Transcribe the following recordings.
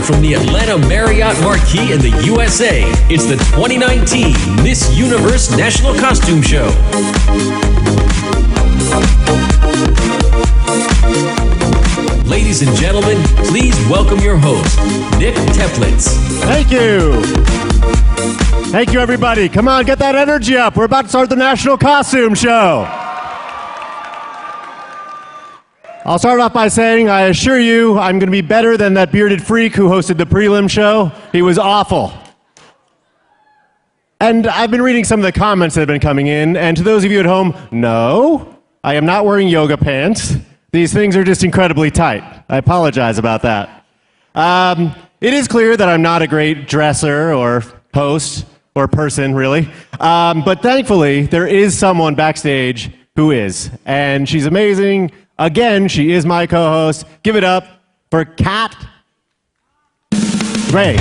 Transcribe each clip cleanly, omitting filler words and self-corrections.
Live from the Atlanta Marriott Marquis in the USA, it's the 2019 Miss Universe National Costume Show. Ladies and gentlemen, please welcome your host, Nick Teplitz. Thank you. Thank you, everybody. Come on, get that energy up. We're about to start the National Costume Show. I'll start off by saying, I assure you, I'm going to be better than that bearded freak who hosted the prelim show. He was awful. And I've been reading some of the comments that have been coming in, and to those of you at home, no, I am not wearing yoga pants. These things are just incredibly tight. I apologize about that. It is clear that I'm not a great dresser or host or person, really. But thankfully, there is someone backstage who is. And she's amazing. Again, she is my co-host. Give it up for Kat Ray.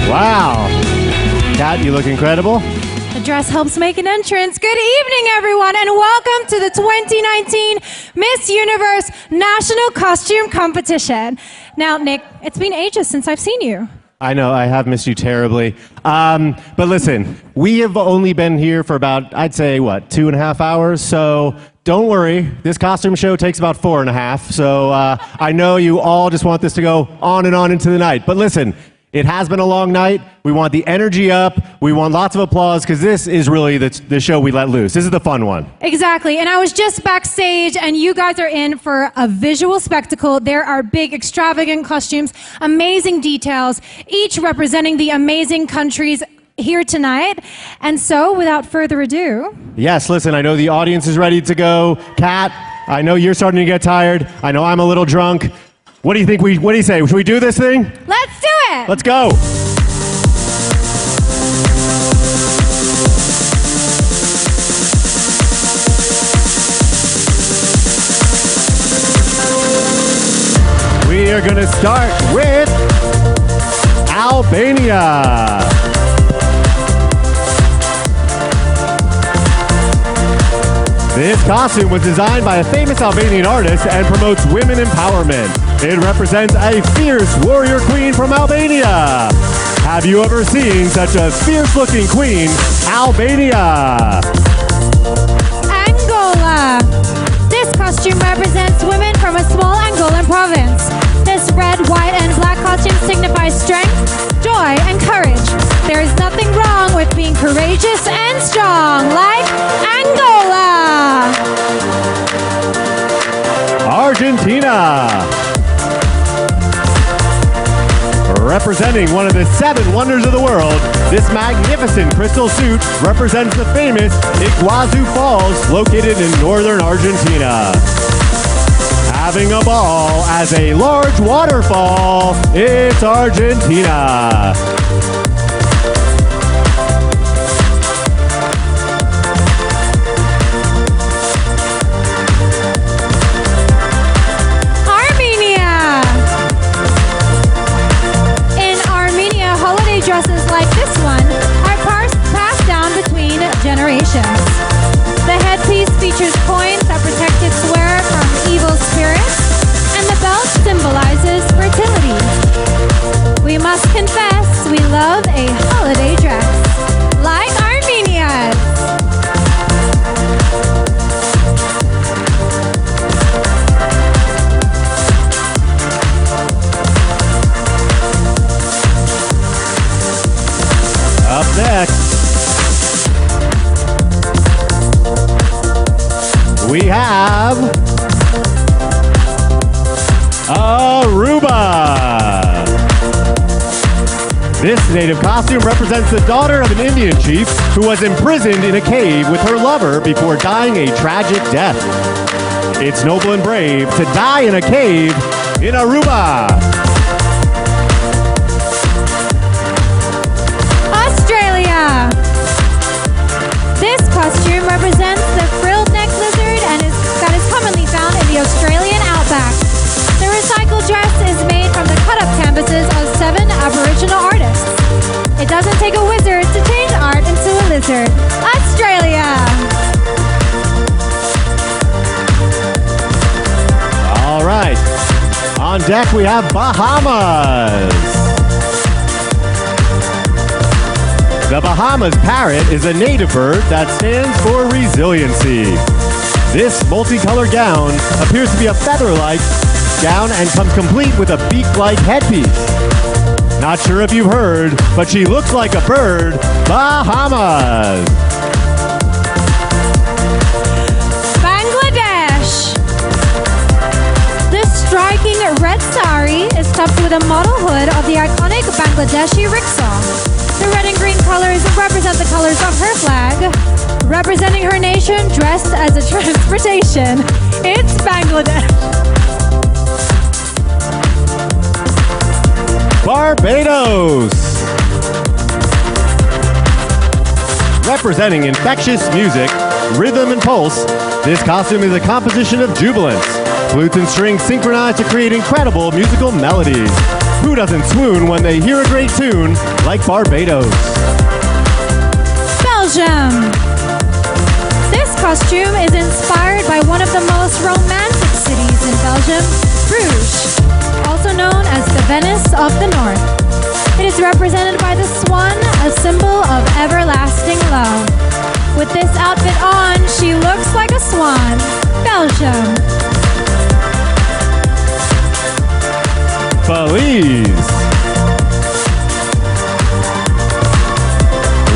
Wow. Kat, you look incredible. The dress helps make an entrance. Good evening, everyone, and welcome to the 2019 Miss Universe National Costume Competition. Now, Nick, it's been ages since I've seen you. I know, I have missed you terribly. But listen, we have only been here for about, I'd say, 2.5 hours? So don't worry, this costume show takes about 4.5. So I know you all just want this to go on and on into the night. But listen, it has been a long night. We want the energy up. We want lots of applause because this is really the show we let loose. This is the fun one. Exactly. And I was just backstage, and you guys are in for a visual spectacle. There are big, extravagant costumes, amazing details, each representing the amazing countries here tonight. And so, without further ado... Yes, listen, I know the audience is ready to go. Kat, I know you're starting to get tired. I know I'm a little drunk. What do you think? What do you say? Should we do this thing? Let's do it! Let's go! We are going to start with Albania. This costume was designed by a famous Albanian artist and promotes women empowerment. It represents a fierce warrior queen from Albania. Have you ever seen such a fierce-looking queen? Albania. Angola. This costume represents women from a small Angolan province. This red, white, and black costume signifies strength, joy, and courage. There is nothing wrong with being courageous and strong, like Angola. Argentina. Representing one of the 7 wonders of the world, this magnificent crystal suit represents the famous Iguazu Falls located in northern Argentina. Having a ball as a large waterfall, it's Argentina. Dresses like this one are passed down between generations. The headpiece features coins that protect its wearer from evil spirits, and the belt symbolizes fertility. We must confess we love a holiday dress, like Armenians. Up next, we have Aruba. This native costume represents the daughter of an Indian chief who was imprisoned in a cave with her lover before dying a tragic death. It's noble and brave to die in a cave in Aruba. Australia. This costume represents the frilled neck lizard and that is commonly found in the Australian outback. The recycled dress is made from the cut-up canvases of 7 Aboriginal artists. It doesn't take a wizard to change art into a lizard. Australia! All right. On deck, we have Bahamas. The Bahamas parrot is a native bird that stands for resiliency. This multicolored gown appears to be a feather-like gown and comes complete with a beak-like headpiece. Not sure if you've heard, but she looks like a bird. Bahamas. Bangladesh. This striking red sari is topped with a model hood of the iconic Bangladeshi rickshaw. The red and green colors represent the colors of her flag, representing her nation dressed as a transportation. It's Bangladesh. Barbados. Representing infectious music, rhythm, and pulse, this costume is a composition of jubilance. Flutes and strings synchronize to create incredible musical melodies. Who doesn't swoon when they hear a great tune like Barbados? Belgium. This costume is inspired by one of the most romantic cities in Belgium, Bruges, also known as the Venice of the North. It is represented by the swan, a symbol of everlasting love. With this outfit on, she looks like a swan. Belgium. Belize.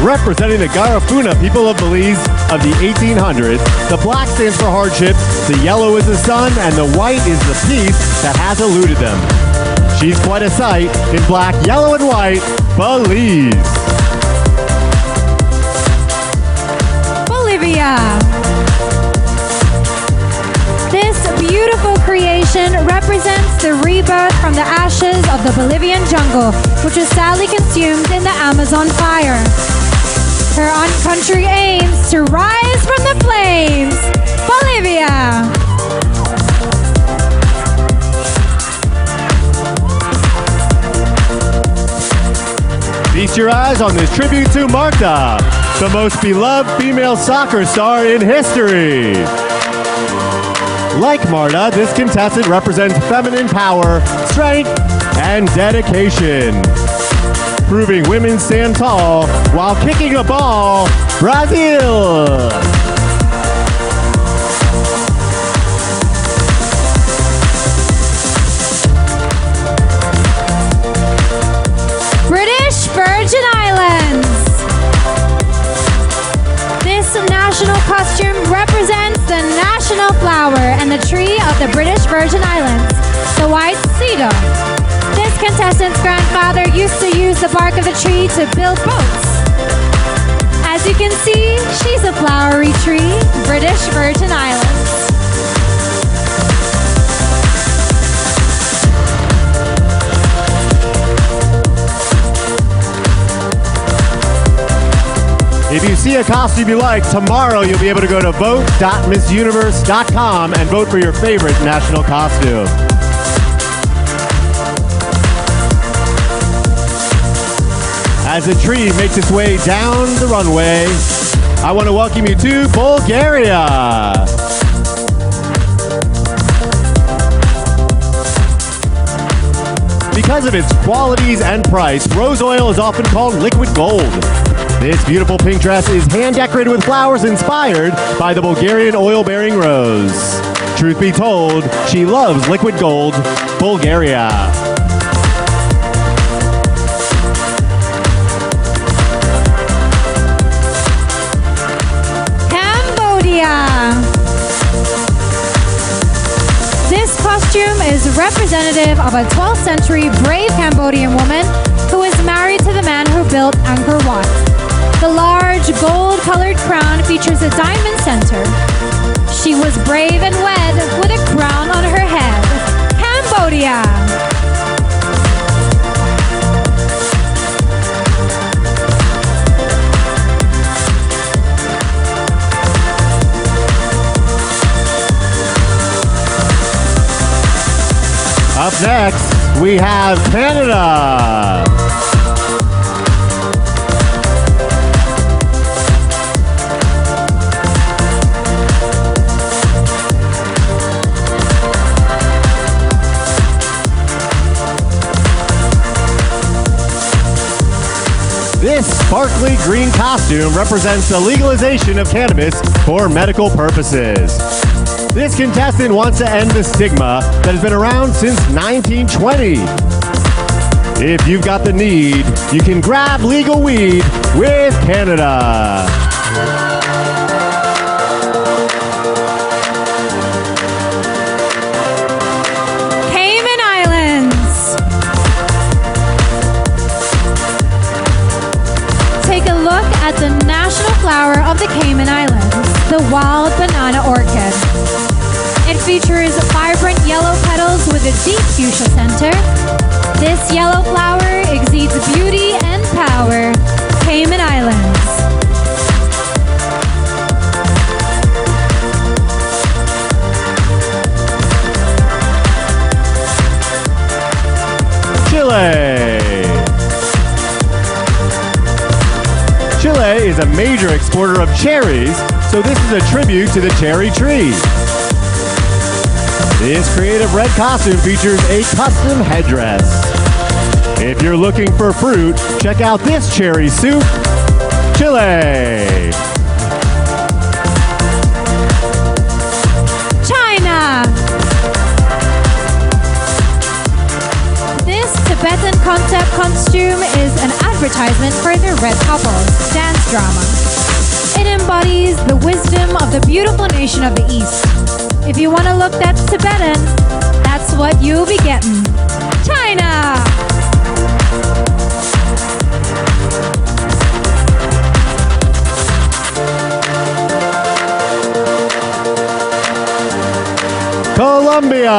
Representing the Garifuna people of Belize of the 1800s, the black stands for hardship, the yellow is the sun, and the white is the peace that has eluded them. She's quite a sight in black, yellow, and white. Belize. Bolivia. This beautiful creation represents the rebirth from the ashes of the Bolivian jungle, which was sadly consumed in the Amazon fire. Her country aims to rise from the flames. Bolivia. Feast your eyes on this tribute to Marta, the most beloved female soccer star in history. Like Marta, this contestant represents feminine power, strength, and dedication. Proving women stand tall while kicking a ball. Brazil! British Virgin Islands. This national costume represents the national flower and the tree of the British Virgin Islands, the white cedar. This contestant's grandfather used to use the bark of the tree to build boats. As you can see, she's a flowery tree, British Virgin Islands. If you see a costume you like, tomorrow you'll be able to go to vote.missuniverse.com and vote for your favorite national costume. As the tree makes its way down the runway, I want to welcome you to Bulgaria. Because of its qualities and price, rose oil is often called liquid gold. This beautiful pink dress is hand-decorated with flowers inspired by the Bulgarian oil-bearing rose. Truth be told, she loves liquid gold, Bulgaria. This costume is representative of a 12th century brave Cambodian woman who was married to the man who built Angkor Wat. The large gold-colored crown features a diamond center. She was brave and wed with a crown on her head. Cambodia. Up next, we have Canada. This sparkly green costume represents the legalization of cannabis for medical purposes. This contestant wants to end the stigma that has been around since 1920. If you've got the need, you can grab legal weed with Canada. Cayman Islands. Take a look at the national flower of the Cayman Islands, the wild banana orchid. It features vibrant yellow petals with a deep fuchsia center. This yellow flower exudes beauty and power. Cayman Islands. Chile. Chile is a major exporter of cherries, so this is a tribute to the cherry tree. This creative red costume features a custom headdress. If you're looking for fruit, check out this cherry soup, Chile. China. This Tibetan concept costume is an advertisement for the Red Couples dance drama. It embodies the wisdom of the beautiful nation of the East. If you want to look that's Tibetan, that's what you'll be getting. China! Colombia.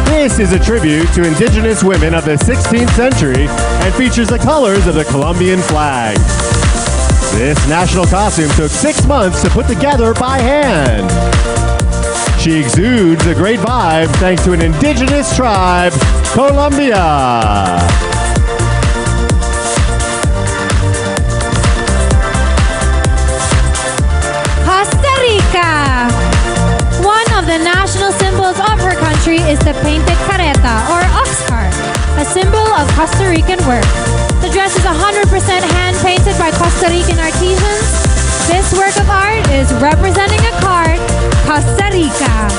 This is a tribute to indigenous women of the 16th century and features the colors of the Colombian flag. This national costume took 6 months to put together by hand. She exudes a great vibe thanks to an indigenous tribe, Colombia. Costa Rica. One of the national symbols of her country is the painted careta or ox cart, a symbol of Costa Rican work. The dress is 100% hand painted by Costa Rican artisans. This work of art is representing a cart, Costa Rica.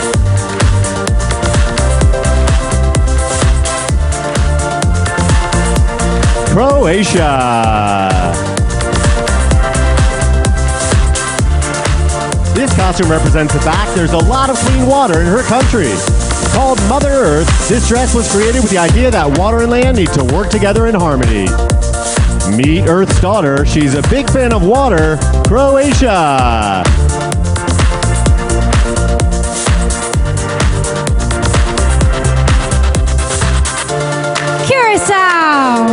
Croatia. This costume represents the fact there's a lot of clean water in her country. Called Mother Earth, this dress was created with the idea that water and land need to work together in harmony. Meet Earth's daughter. She's a big fan of water, Croatia. Curacao.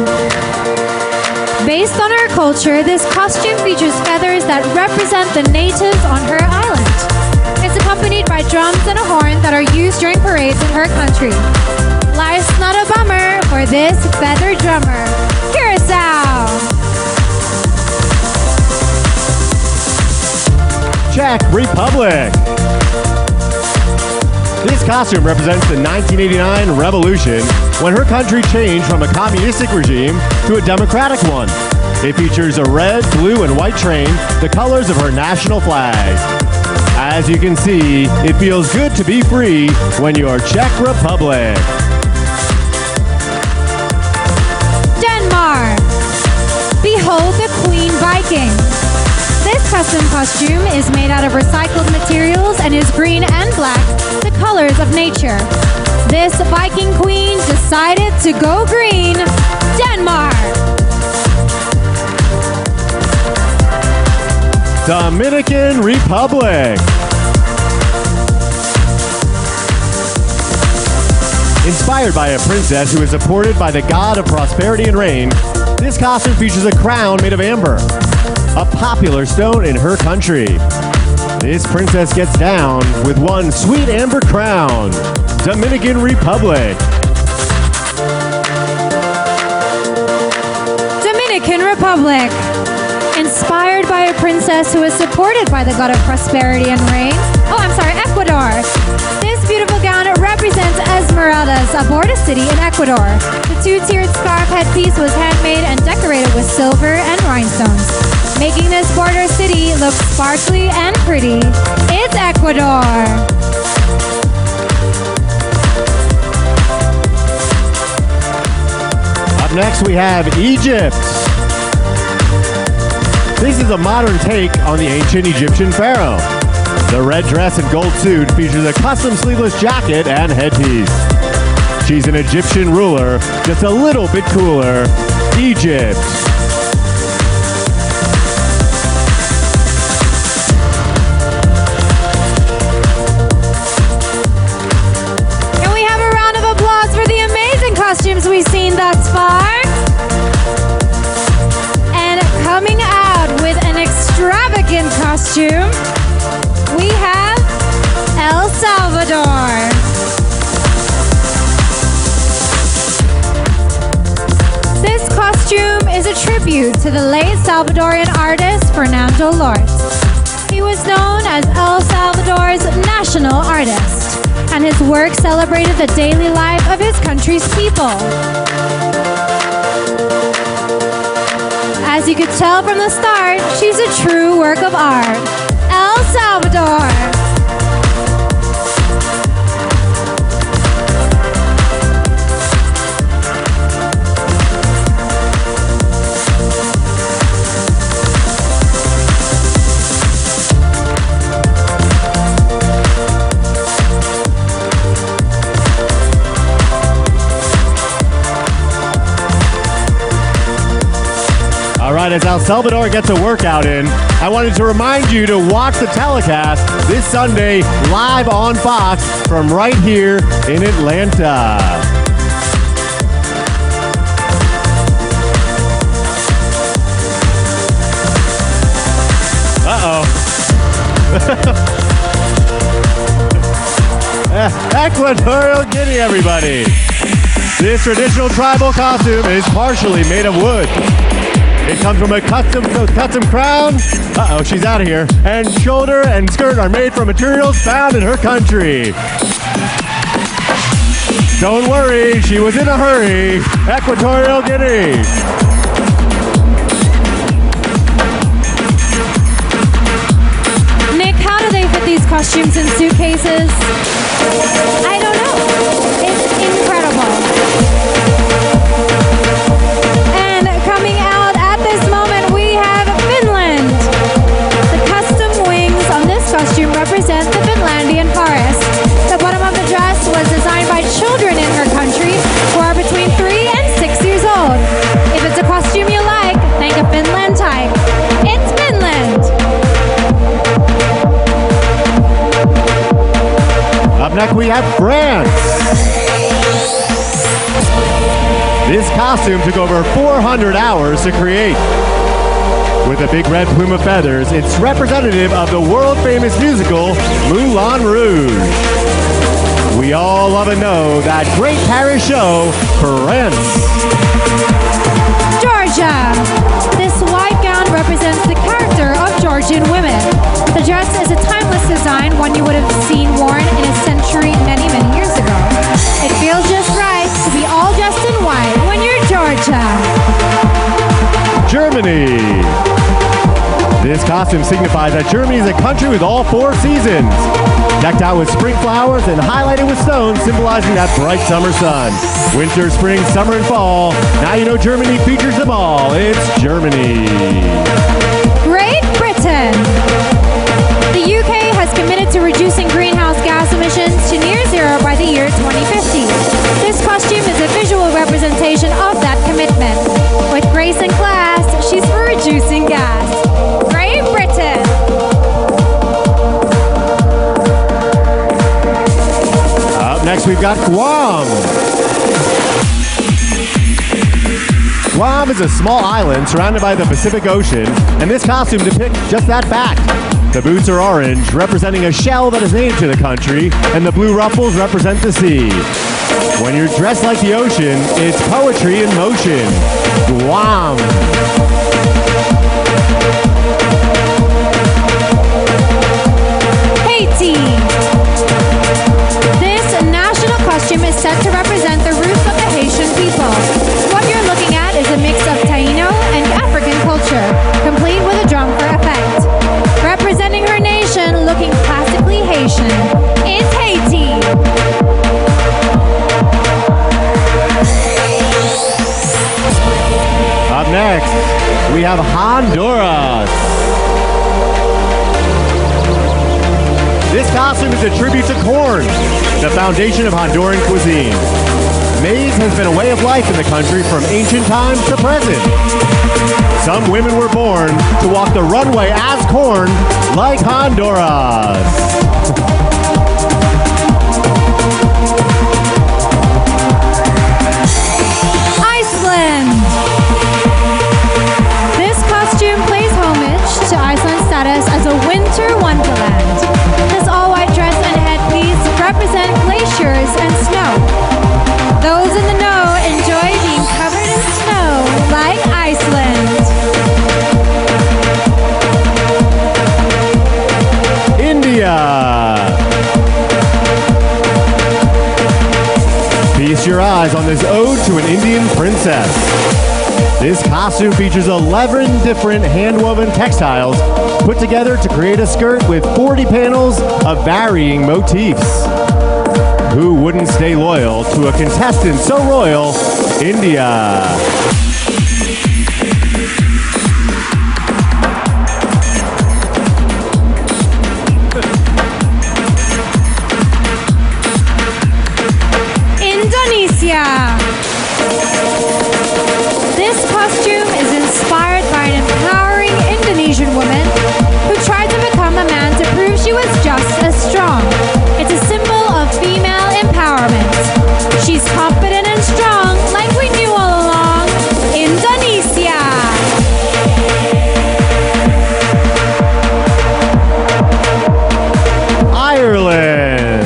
Based on her culture, this costume features feathers that represent the natives on her island. It's accompanied by drums and a horn that are used during parades in her country. Life's not a bummer for this feather drummer. Curacao. Czech Republic. This costume represents the 1989 revolution when her country changed from a communistic regime to a democratic one. It features a red, blue, and white train, the colors of her national flag. As you can see, it feels good to be free when you're Czech Republic. Denmark. Behold the Queen Viking. This custom costume is made out of recycled materials and is green and black, the colors of nature. This Viking queen decided to go green. Denmark. Dominican Republic. Inspired by a princess who is supported by the god of prosperity and rain, this costume features a crown made of amber. a popular stone in her country. This princess gets down with one sweet amber crown. Dominican Republic. Dominican Republic. Inspired by a princess who is supported by the god of prosperity and rain. Ecuador. This beautiful gown represents Esmeraldas, a border city in Ecuador. The two-tiered scarf headpiece was handmade and decorated with silver and rhinestones, making this border city look sparkly and pretty. It's Ecuador. Up next we have Egypt. This is a modern take on the ancient Egyptian pharaoh. The red dress and gold suit features a custom sleeveless jacket and headpiece. She's an Egyptian ruler, just a little bit cooler. Egypt. Can we have a round of applause for the amazing costumes we've seen thus far? And coming out with an extravagant costume, we have El Salvador. This costume is a tribute to the late Salvadorian artist Fernando Lorz. He was known as El Salvador's national artist, and his work celebrated the daily life of his country's people. As you could tell from the start, she's a true work of art. El Salvador. All right, as El Salvador gets a workout in, I wanted to remind you to watch the telecast this Sunday live on Fox from right here in Atlanta. Equatorial Guinea, everybody. This traditional tribal costume is partially made of wood. It comes from a custom crown. She's out of here. And shoulder and skirt are made from materials found in her country. Don't worry, she was in a hurry. Equatorial Guinea. Nick, how do they fit these costumes in suitcases? I don't know. It's incredible. And coming out at this moment, we have Finland. The custom wings on this costume represent the Finlandian forest. The bottom of the dress was designed by children in her country who are between 3 and 6 years old. If it's a costume you like, think a Finland type. It's Finland. Up next we have France. This costume took over 400 hours to create. With a big red plume of feathers, it's representative of the world-famous musical Moulin Rouge. We all love and know that great Paris show, France. Georgia. This white gown represents the character of Georgian women. The dress is a timeless design, one you would have seen worn in a century many, many years ago. It feels just right to be all dressed in white when you're Georgia. Germany. This costume signifies that Germany is a country with all 4 seasons. Decked out with spring flowers and highlighted with stones symbolizing that bright summer sun. Winter, spring, summer, and fall. Now you know Germany features them all. It's Germany. Great Britain. The UK has committed to reducing greenhouse gas emissions to near zero by the year 2050. This costume is a visual representation of that commitment. With grace and class, she's for reducing gas. Great Britain. Up next, we've got Guam. Guam is a small island surrounded by the Pacific Ocean, and this costume depicts just that fact. The boots are orange, representing a shell that is native to the country, and the blue ruffles represent the sea. When you're dressed like the ocean, it's poetry in motion. Guam. Haiti. This national costume is said to represent the roots of the Haitian people. What you're looking at is a mix of Taino and African culture, complete with a drum for effect. Representing her nation, looking classically Haitian. It's Haiti. Up next, we have Honduras. This costume is a tribute to corn, the foundation of Honduran cuisine. Maize has been a way of life in the country from ancient times to present. Some women were born to walk the runway as corn, like Honduras. Iceland. This costume pays homage to Iceland's status as a winter wonderland. This all-white dress and headpiece represent glaciers and snow. Those in the know enjoy being covered in snow like Iceland. India. Feast your eyes on this ode to an Indian princess. This costume features 11 different hand-woven textiles put together to create a skirt with 40 panels of varying motifs. Who wouldn't stay loyal to a contestant so royal, India? Indonesia. This costume is inspired by an empowering Indonesian woman who tried to become a man to prove she was just as strong. It's a symbol of female empowerment. She's confident and strong, like we knew all along. Indonesia. Ireland.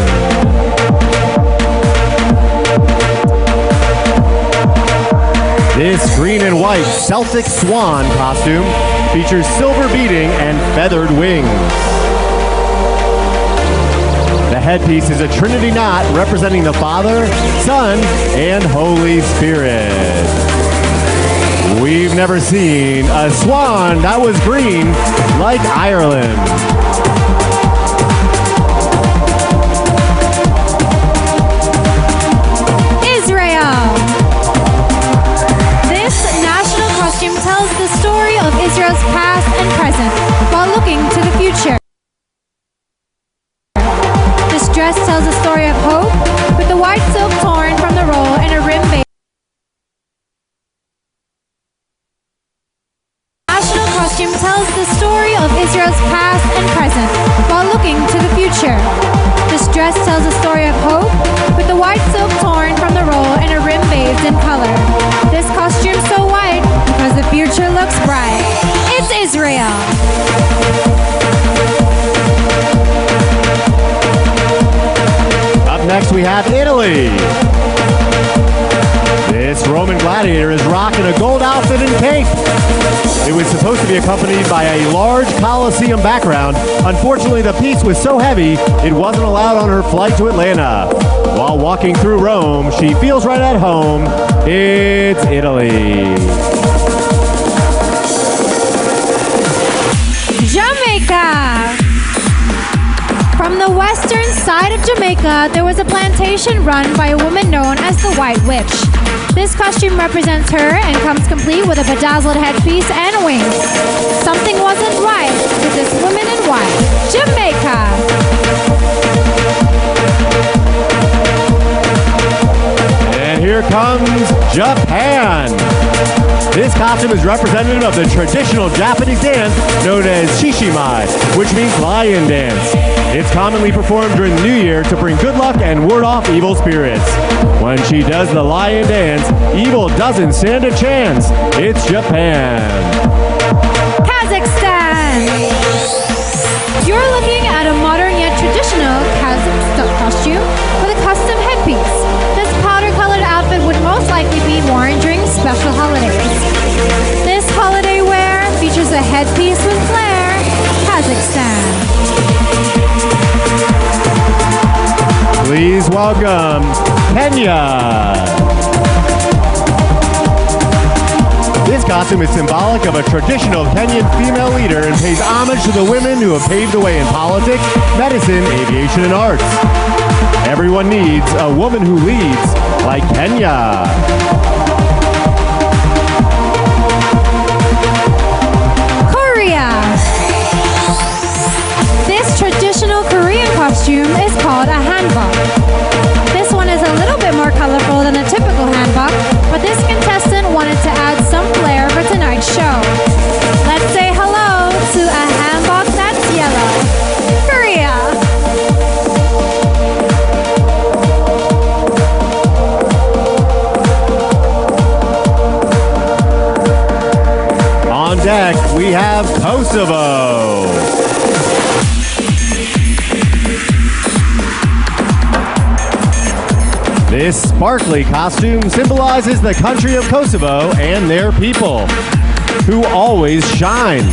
This green and white Celtic swan costume features silver beading and feathered wings. The headpiece is a trinity knot representing the Father, Son, and Holy Spirit. We've never seen a swan that was green like Ireland. Tells the story of Israel's past and present while looking to the future. This dress tells a story of hope with the white silk torn from the roll and a rim base. National costume tells the story of Israel's past and present while looking to the future. This dress tells a story of hope with the white silk torn from the roll and a rim bathed in color. This costume's so white because the future looks bright. It's Israel. Up next we have Italy. This Roman gladiator is rocking a gold outfit and cape. It was supposed to be accompanied by a large Colosseum background. Unfortunately, the piece was so heavy, it wasn't allowed on her flight to Atlanta. While walking through Rome, she feels right at home. It's Italy. Jamaica. From the western side of Jamaica, there was a plantation run by a woman known as the White Witch. This costume represents her and comes complete with a bedazzled headpiece and wings. Something wasn't right with this woman in white. Jamaica. And here comes Japan. This costume is representative of the traditional Japanese dance known as Shishimai, which means lion dance. It's commonly performed during the new year to bring good luck and ward off evil spirits. When she does the lion dance, evil doesn't stand a chance. It's Japan. Kazakhstan. You're looking at a modern yet traditional Kazakh costume with a custom headpiece. This powder-colored outfit would most likely be worn during special holidays. This holiday wear features a headpiece with flair. Kazakhstan. Please welcome Kenya. This costume is symbolic of a traditional Kenyan female leader and pays homage to the women who have paved the way in politics, medicine, aviation, and arts. Everyone needs a woman who leads like Kenya. Korea. This traditional Korean costume is called a hanbok. This one is a little bit more colorful than a typical hanbok, but this contestant wanted to add some flair for tonight's show. Let's say hello to a hanbok that's yellow. Korea. On deck, we have Kosovo. This sparkly costume symbolizes the country of Kosovo and their people, who always shine.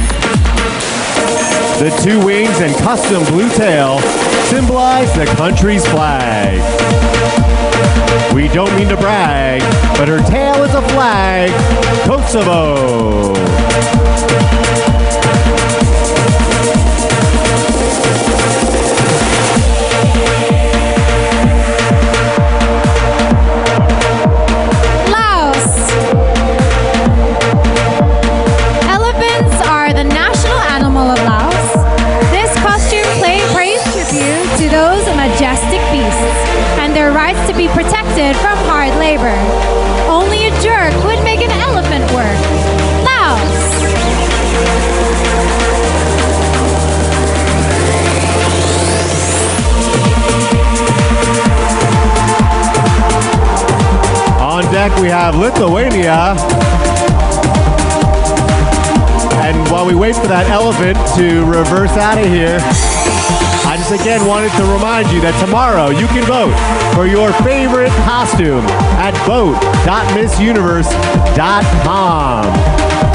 The two wings and custom blue tail symbolize the country's flag. We don't mean to brag, but her tail is a flag, Kosovo. To be protected from hard labor. Only a jerk would make an elephant work. Laos. On deck we have Lithuania. And while we wait for that elephant to reverse out of here, I just again wanted to remind you that tomorrow you can vote for your favorite costume at vote.missuniverse.com.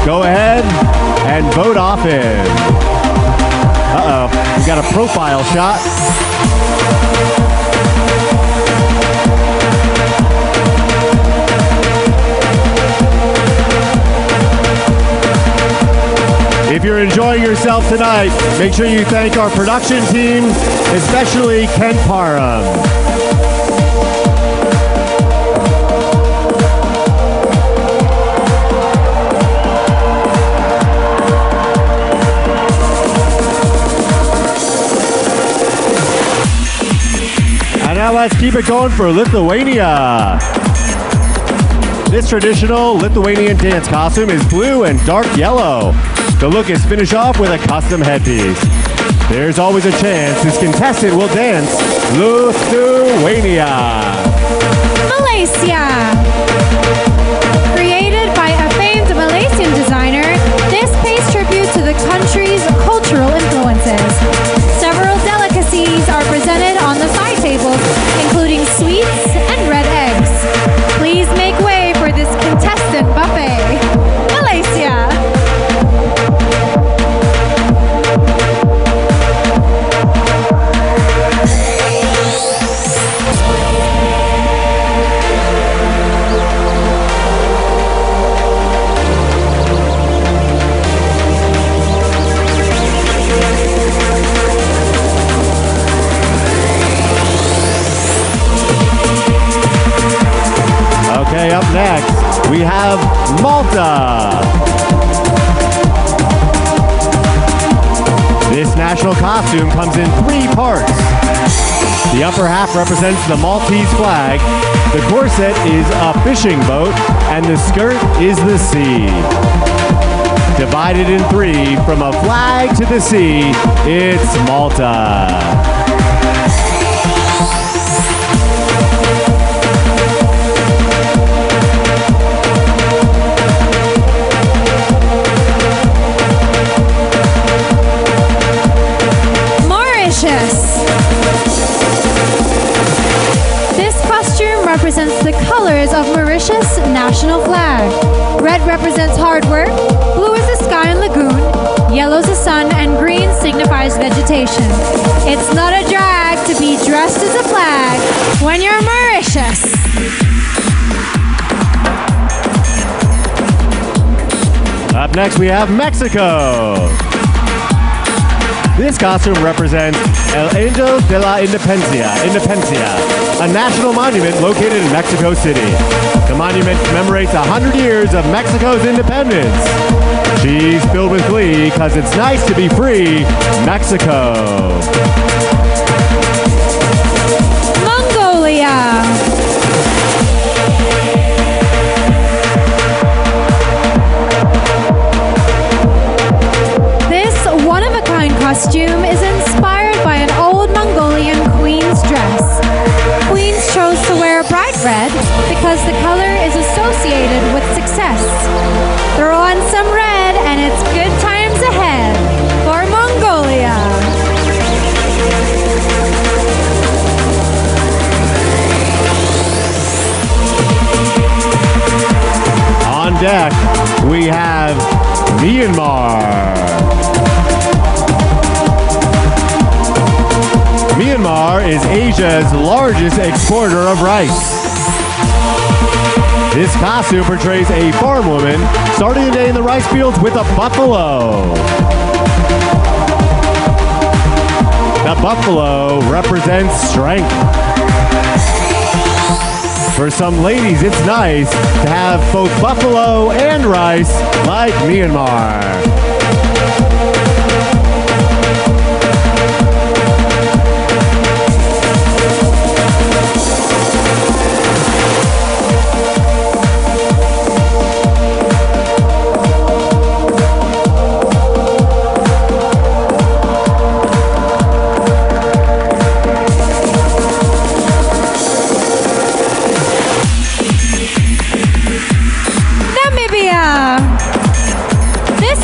Go ahead and vote often. Uh-oh, we got a profile shot. If you're enjoying yourself tonight, make sure you thank our production team, especially Kent Parham. And now let's keep it going for Lithuania. This traditional Lithuanian dance costume is blue and dark yellow. The look is finished off with a custom headpiece. There's always a chance this contestant will dance Lithuania. Malaysia. Created by a famed Malaysian designer, this pays tribute to the country's cultural influences. Several delicacies are presented on the side tables, including sweets and red eggs. Please make way for this contestant buffet. Malaysia. Okay, up next, we have Malta. This national costume comes in 3 parts. The upper half represents the Maltese flag, the corset is a fishing boat, and the skirt is the sea. Divided in 3, from a flag to the sea, it's Malta. Red represents hard work, blue is the sky and lagoon, yellow is the sun, and green signifies vegetation. It's not a drag to be dressed as a flag when you're Mauritius. Up next, we have Mexico. This costume represents El Angel de la Independencia, a national monument located in Mexico City. The monument commemorates 100 years of Mexico's independence. She's filled with glee because it's nice to be free, Mexico. Mongolia. Costume is inspired by an old Mongolian queen's dress. Queens chose to wear bright red because the color is associated with success. Throw on some red and it's good times ahead for Mongolia. On deck, we have Myanmar. Myanmar is Asia's largest exporter of rice. This costume portrays a farm woman starting the day in the rice fields with a buffalo. The buffalo represents strength. For some ladies, it's nice to have both buffalo and rice like Myanmar.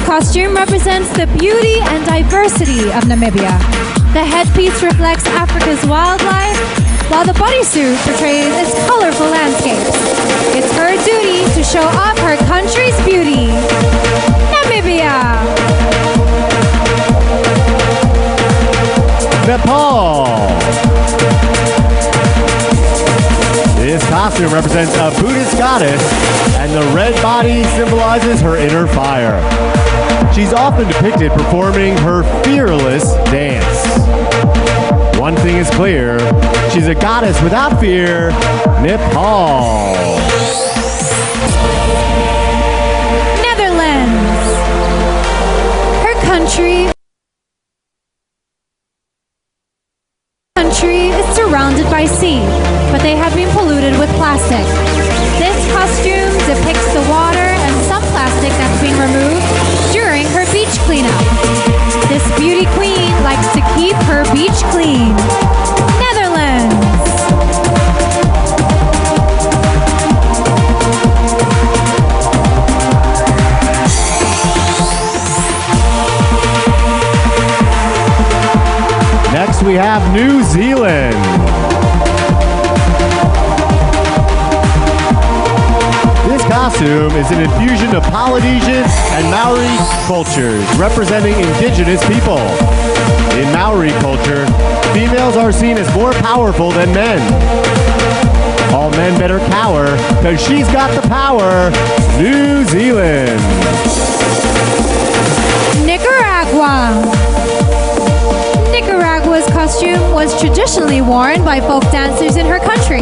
Costume represents the beauty and diversity of Namibia. The headpiece reflects Africa's wildlife, while the bodysuit portrays its colorful landscapes. It's her duty to show off her country's beauty. Namibia. Nepal. This costume represents a Buddhist goddess, and the red body symbolizes her inner fire. She's often depicted performing her fearless dance. One thing is clear, she's a goddess without fear, Nepal. Netherlands. Her country is surrounded by sea, but they have been polluted with plastic. This costume depicts the water and some plastic that's been removed during her beach cleanup. This beauty queen likes to keep her beach clean. Netherlands. Next we have New Zealand. This costume is an infusion of Polynesian and Maori cultures, representing indigenous people. In Maori culture, females are seen as more powerful than men. All men better cower, because she's got the power. New Zealand. Nicaragua. Nicaragua's costume was traditionally worn by folk dancers in her country.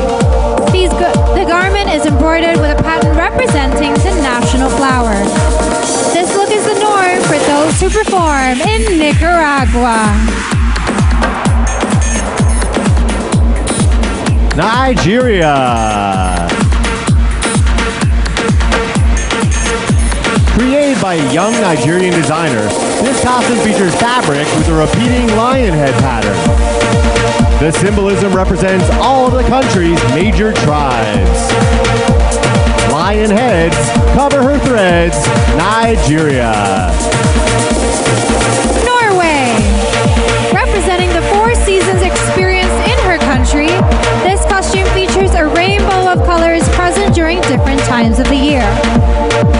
The garment is embroidered with a pattern representing the national flower. This look is the norm for those who perform in Nicaragua. Nigeria. Created by a young Nigerian designer, this costume features fabric with a repeating lion head pattern. The symbolism represents all of the country's major tribes. Lion heads cover her threads, Nigeria. Norway. Representing the four seasons experienced in her country, this costume features a rainbow of colors present during different times of the year.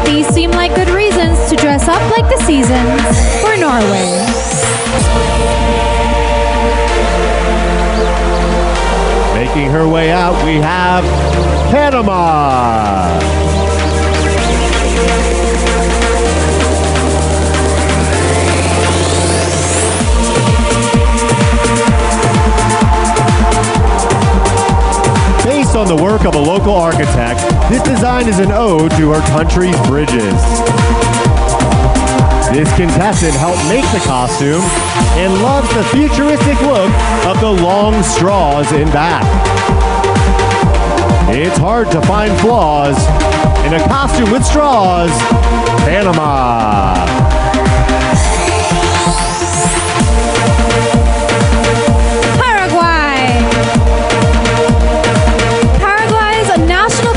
The These seem like good reasons to dress up like the seasons for Norway. Making her way out, we have Panama. Based on the work of a local architect, this design is an ode to her country's bridges. This contestant helped make the costume and loves the futuristic look of the long straws in back. It's hard to find flaws in a costume with straws. Panama.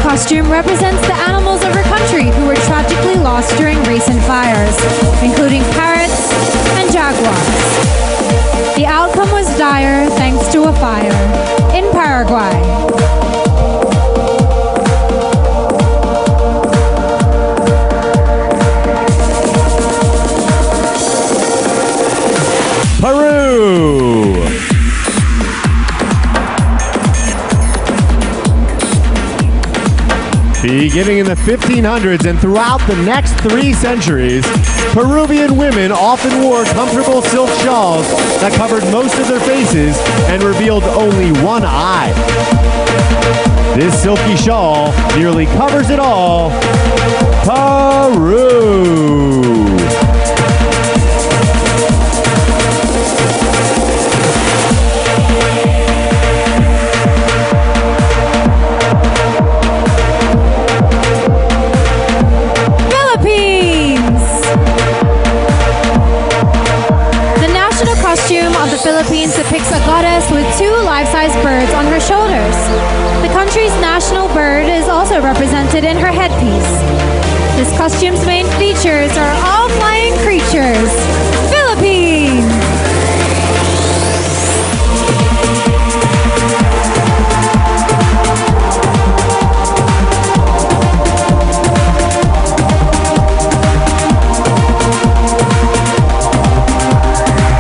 Costume represents the animals of her country who were tragically lost during recent fires, including parrots and jaguars. The outcome was dire thanks to a fire in Paraguay. Peru. Beginning in the 1500s and throughout the next 3 centuries, Peruvian women often wore comfortable silk shawls that covered most of their faces and revealed only one eye. This silky shawl nearly covers it all. Peru. Philippines depicts a goddess with 2 life-size birds on her shoulders. The country's national bird is also represented in her headpiece. This costume's main features are all flying creatures. Philippines!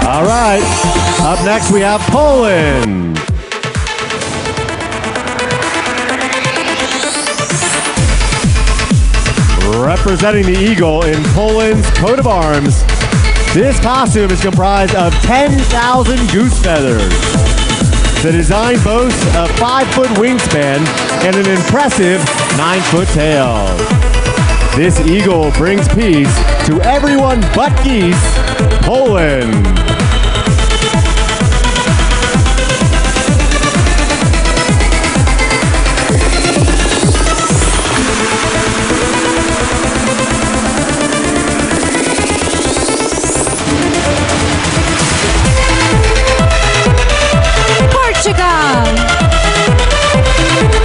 All right. Up next, we have Poland. Representing the eagle in Poland's coat of arms, this costume is comprised of 10,000 goose feathers. The design boasts a 5-foot wingspan and an impressive 9-foot tail. This eagle brings peace to everyone but geese, Poland.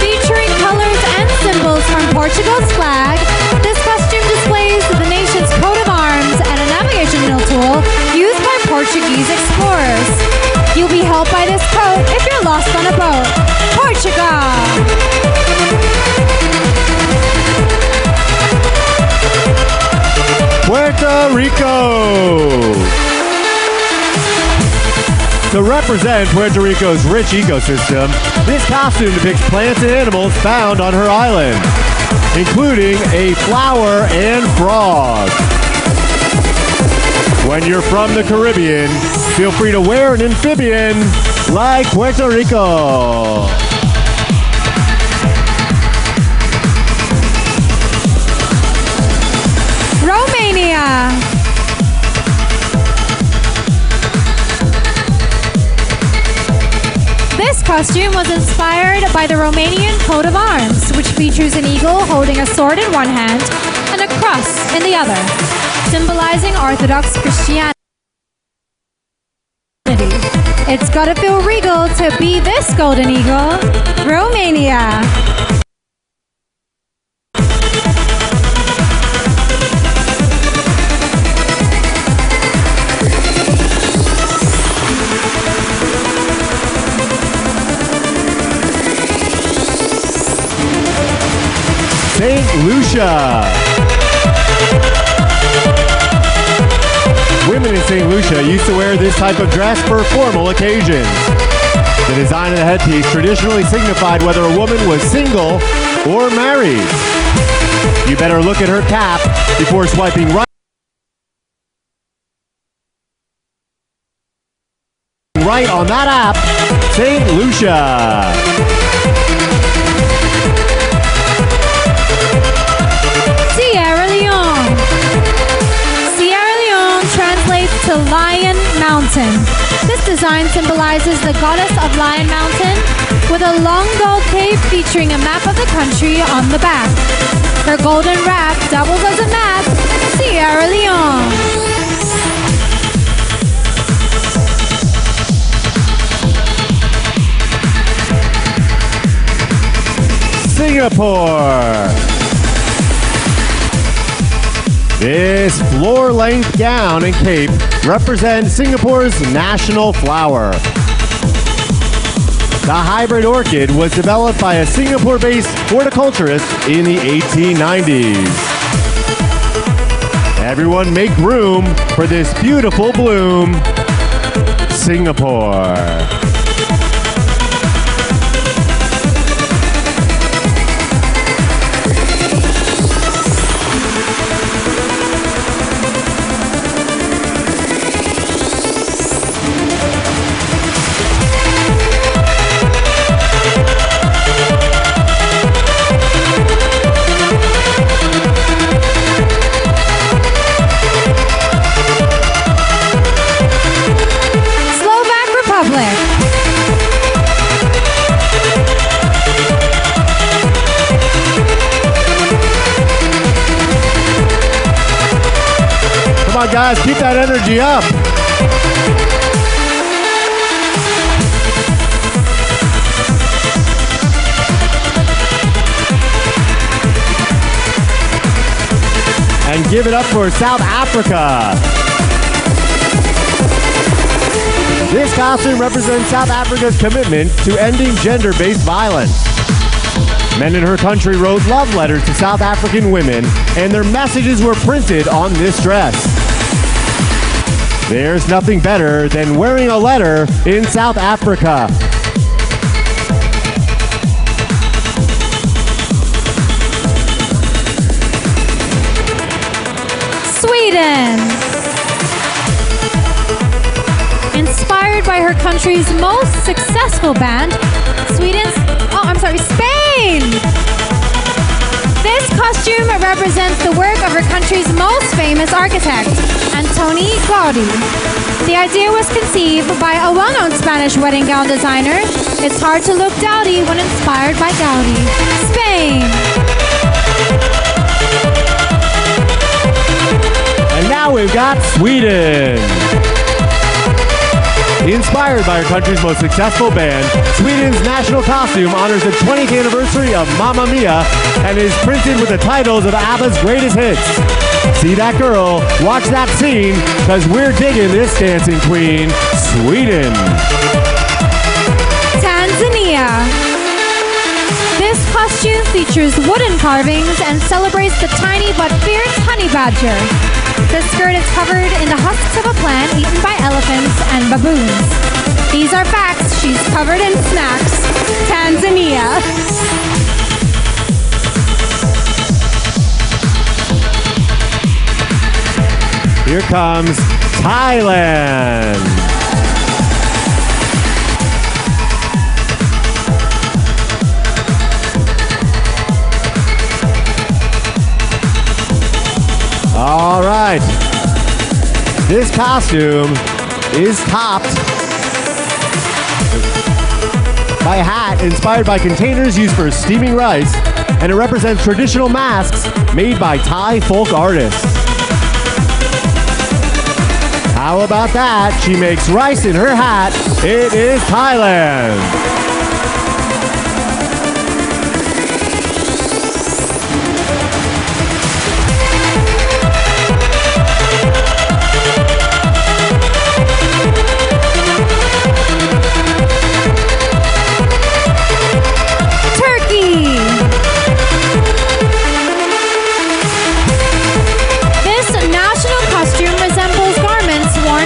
Featuring colors and symbols from Portugal's flag, this costume displays the nation's coat of arms and a navigational tool used by Portuguese explorers. You'll be helped by this coat if you're lost on a boat. Portugal! Puerto Rico. To represent Puerto Rico's rich ecosystem, this costume depicts plants and animals found on her island, including a flower and frog. When you're from the Caribbean, feel free to wear an amphibian like Puerto Rico. Romania. This costume was inspired by the Romanian coat of arms, which features an eagle holding a sword in one hand and a cross in the other, symbolizing Orthodox Christianity. It's gotta feel regal to be this golden eagle. Romania. St. Lucia. Lucia used to wear this type of dress for formal occasions. The design of the headpiece traditionally signified whether a woman was single or married. You better look at her cap before swiping right on that app, St. Lucia. Sierra Leone. Sierra Leone translates to Lion Mountain. This design symbolizes the goddess of Lion Mountain with a long gold cape featuring a map of the country on the back. Her golden wrap doubles as a map, Sierra Leone. Singapore. This floor-length gown and cape represent Singapore's national flower. The hybrid orchid was developed by a Singapore-based horticulturist in the 1890s. Everyone make room for this beautiful bloom, Singapore. Come on, guys, keep that energy up. And give it up for South Africa. This costume represents South Africa's commitment to ending gender-based violence. Men in her country wrote love letters to South African women, and their messages were printed on this dress. There's nothing better than wearing a letter in South Africa. Sweden. Inspired by her country's most successful band, Spain. This costume represents the work of her country's most famous architect, Antoni Gaudí. The idea was conceived by a well-known Spanish wedding gown designer. It's hard to look dowdy when inspired by Gaudí. Spain. And now we've got Sweden. Inspired by her country's most successful band, Sweden's national costume honors the 20th anniversary of Mamma Mia and is printed with the titles of ABBA's greatest hits. See that girl, watch that scene, because we're digging this dancing queen, Sweden. Tanzania. This costume features wooden carvings and celebrates the tiny but fierce honey badger. The skirt is covered in the husks of a plant eaten by elephants and baboons. These are facts. She's covered in snacks. Tanzania. Here comes Thailand. All right. This costume is topped by a hat inspired by containers used for steaming rice, and it represents traditional masks made by Thai folk artists. How about that? She makes rice in her hat. It is Thailand.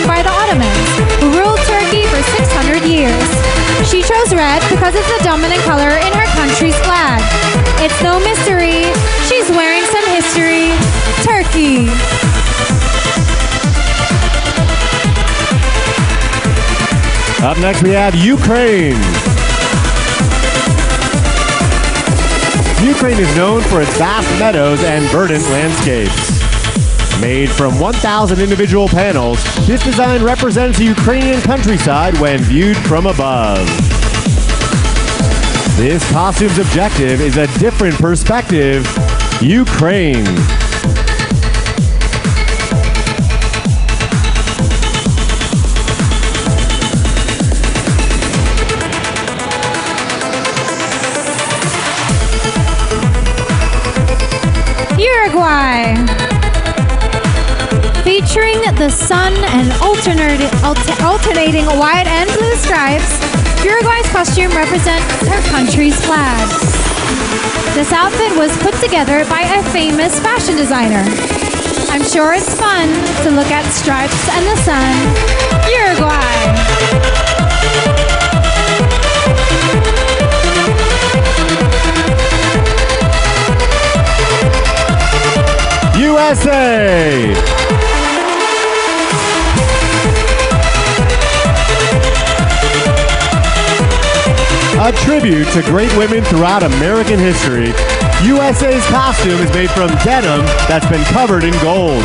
By the because it's the dominant color in her country's flag. It's no mystery, she's wearing some history. Turkey. Up next we have Ukraine. Ukraine is known for its vast meadows and verdant landscapes. Made from 1,000 individual panels, this design represents the Ukrainian countryside when viewed from above. This costume's objective is a different perspective. Ukraine. Uruguay. Featuring the sun and alternating white and blue stripes, Uruguay's costume represents her country's flag. This outfit was put together by a famous fashion designer. I'm sure it's fun to look at stripes and the sun. Uruguay. USA! A tribute to great women throughout American history, USA's costume is made from denim that's been covered in gold.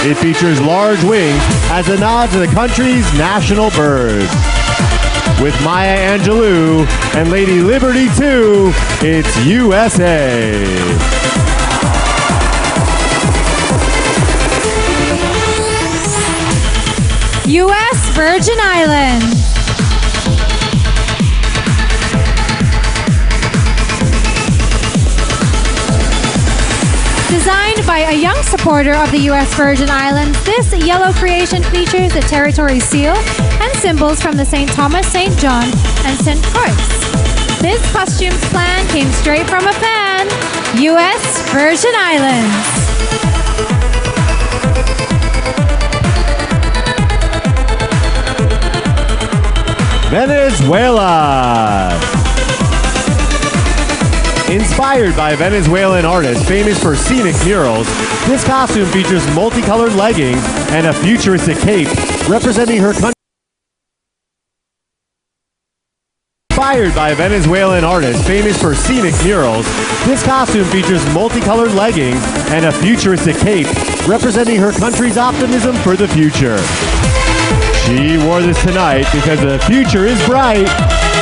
It features large wings as a nod to the country's national bird. With Maya Angelou and Lady Liberty too, it's USA. U.S. Virgin Islands. Designed by a young supporter of the U.S. Virgin Islands, this yellow creation features the territory seal and symbols from the St. Thomas, St. John, and St. Croix. This costume's plan came straight from a fan, U.S. Virgin Islands. Venezuela. Inspired by Venezuelan artists famous for scenic murals, this costume features multicolored leggings and a futuristic cape representing her country. Inspired by Venezuelan artists famous for scenic murals, this costume features multicolored leggings and a futuristic cape representing her country's optimism for the future. She wore this tonight because the future is bright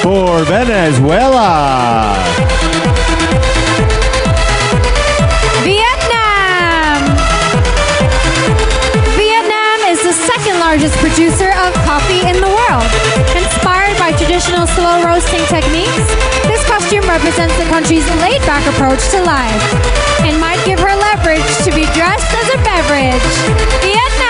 for Venezuela. Vietnam. Vietnam is the second largest producer of coffee in the world. Inspired by traditional slow roasting techniques, this costume represents the country's laid-back approach to life and might give her leverage to be dressed as a beverage. Vietnam.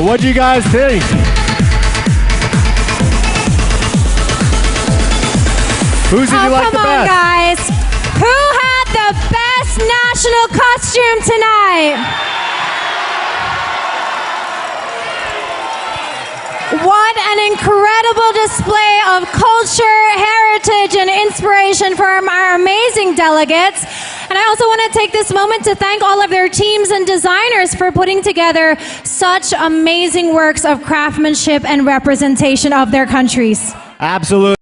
What do you guys think? Whose did you like the best? Come on, guys. Who had the best national costume tonight? What an incredible display of culture, heritage, and inspiration from our amazing delegates. And I also want to take this moment to thank all of their teams and designers for putting together such amazing works of craftsmanship and representation of their countries. Absolutely.